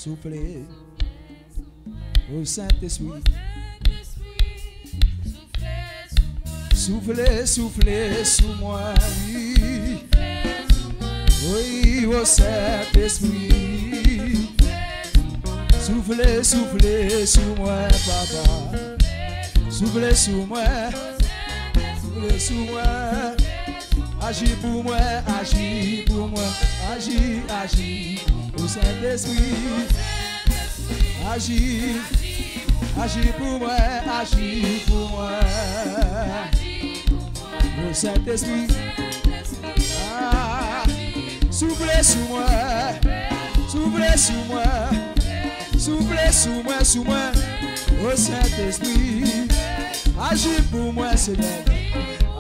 Soufflez au Saint-Esprit. Soufflez, soufflez sous moi. Oui, au Saint-Esprit. Soufflez, soufflez sous moi, papa. Soufflez sous moi. Soufflez sous moi. Agis pour moi, agis pour moi. Agis, agis au Saint-Esprit. Agis, agis pour moi, agis pour moi. Au Saint-Esprit. Ah, soufflez sous moi. Soufflez sous moi. Soufflez sous moi, sous moi. Au Saint-Esprit. Agis pour moi, Seigneur.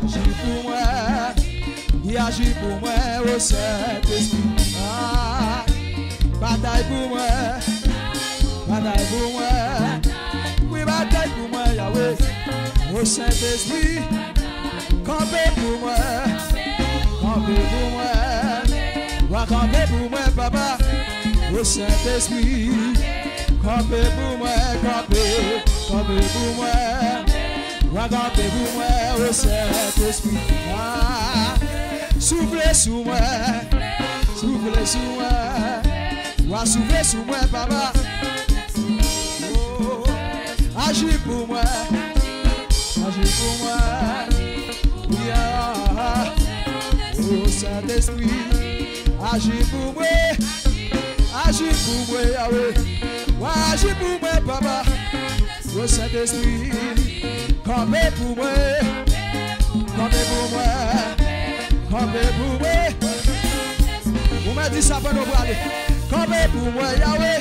Agis pour moi. Il agit pour moi au Saint-Esprit. Ah, bataille pour moi. Bataille pour moi. Oui, bataille pour moi, Yahweh. Au Saint-Esprit. Campez pour moi. Campez pour moi. Va camper pour moi, papa. Au Saint-Esprit. Campez pour moi. Campez. Campez pour moi. Va camper pour moi. Au Saint-Esprit. Ah. Soufflez sous moi, soufflez sous moi, va souffler sous moi, papa. Oh, agis pour moi, agis pour moi. Yeah. Oh Saint-Esprit, agis pour moi, agis pour moi, Yahweh. Agis pour moi, papa. Oh Saint-Esprit, campez pour moi, campez pour moi. Campez pour moi. Vous m'avez dit ça pour nous aller. Campez pour moi, Yahweh.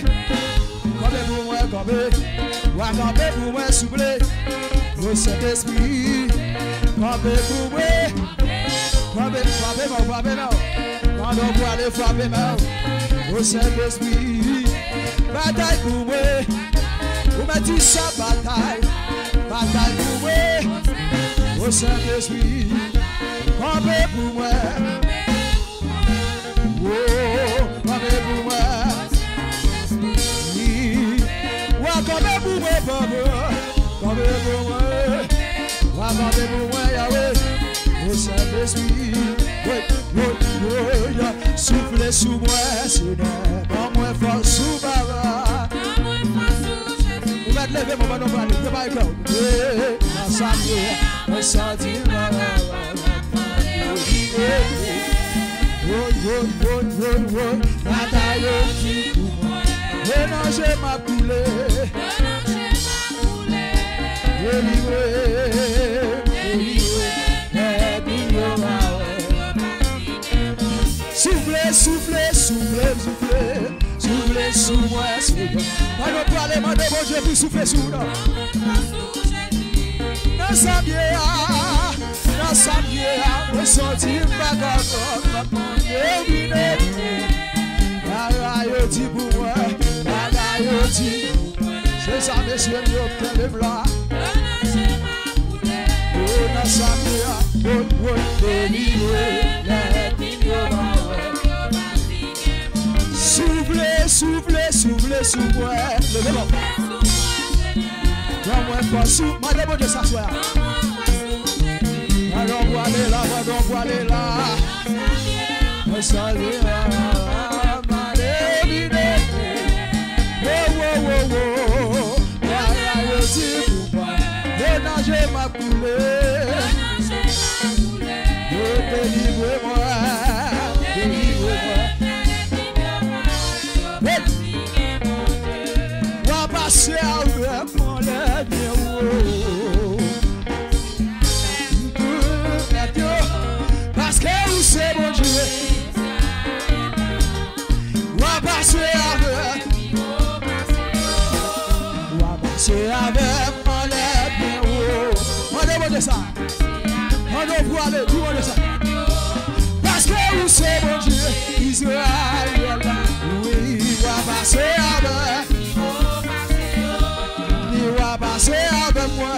Campez pour moi, campez. Campez pour moi, s'il vous plaît. Au Saint-Esprit. Campez pour moi. Campez, frappez moi, frappez moi. Quand on peut aller frapper moi. Au Saint-Esprit. Bataille pour moi. Vous m'avez dit ça, bataille. Bataille pour moi. Au Saint-Esprit. Campez pour moi. Oh, campez pour moi. Oui. Ouais, campez pour moi, papa. Campez pour moi. Ouais, campez pour moi, Yahweh. Au Saint-Esprit. Oui, oui, oui. Soufflez sous moi, Seigneur. Prends-moi force sous papa. Vous m'êtes levé, mon bon, on va aller. Pas encore. Dans sa prière, on sentit ma bataille qui pour moi. Mélanger ma poulet. Soufflez, soufflez, soufflez, soufflez. Soufflez sous moi, Seigneur. Pas nous parler, mon Dieu, puis soufflez sous nous. Dans sa bière. Dans sa bière, on sentit ma gagote, ma pandémie. Bagaille dit pour moi, bagaille dit. C'est ça, messieurs, nous obtenons là. Dans sa bière, on délivrer les soufflez, soufflez, soufflez sous moi. Levez-moi. Donne-moi pas sous. Madame, Dieu s'asseoir. Alors voilez là, alors voilez là. On salue là, malévide. Oh, oh, oh, oh. Bagaille dit pour moi. Mélanger ma poulet. Délivrez-moi. Délivrez-moi. Va passer avec mon lait. Parce que vous c'est bon Dieu. On va passer avec. On va passer avec mon lait bien haut. On demande ça. On doit aller, tout le monde ça. Parce que vous c'est bon Dieu. Israël. Oui, on va passer avec. On va passer avec moi.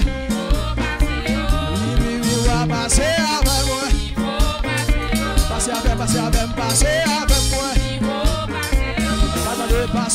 On va passer avec moi. Passez avec moi.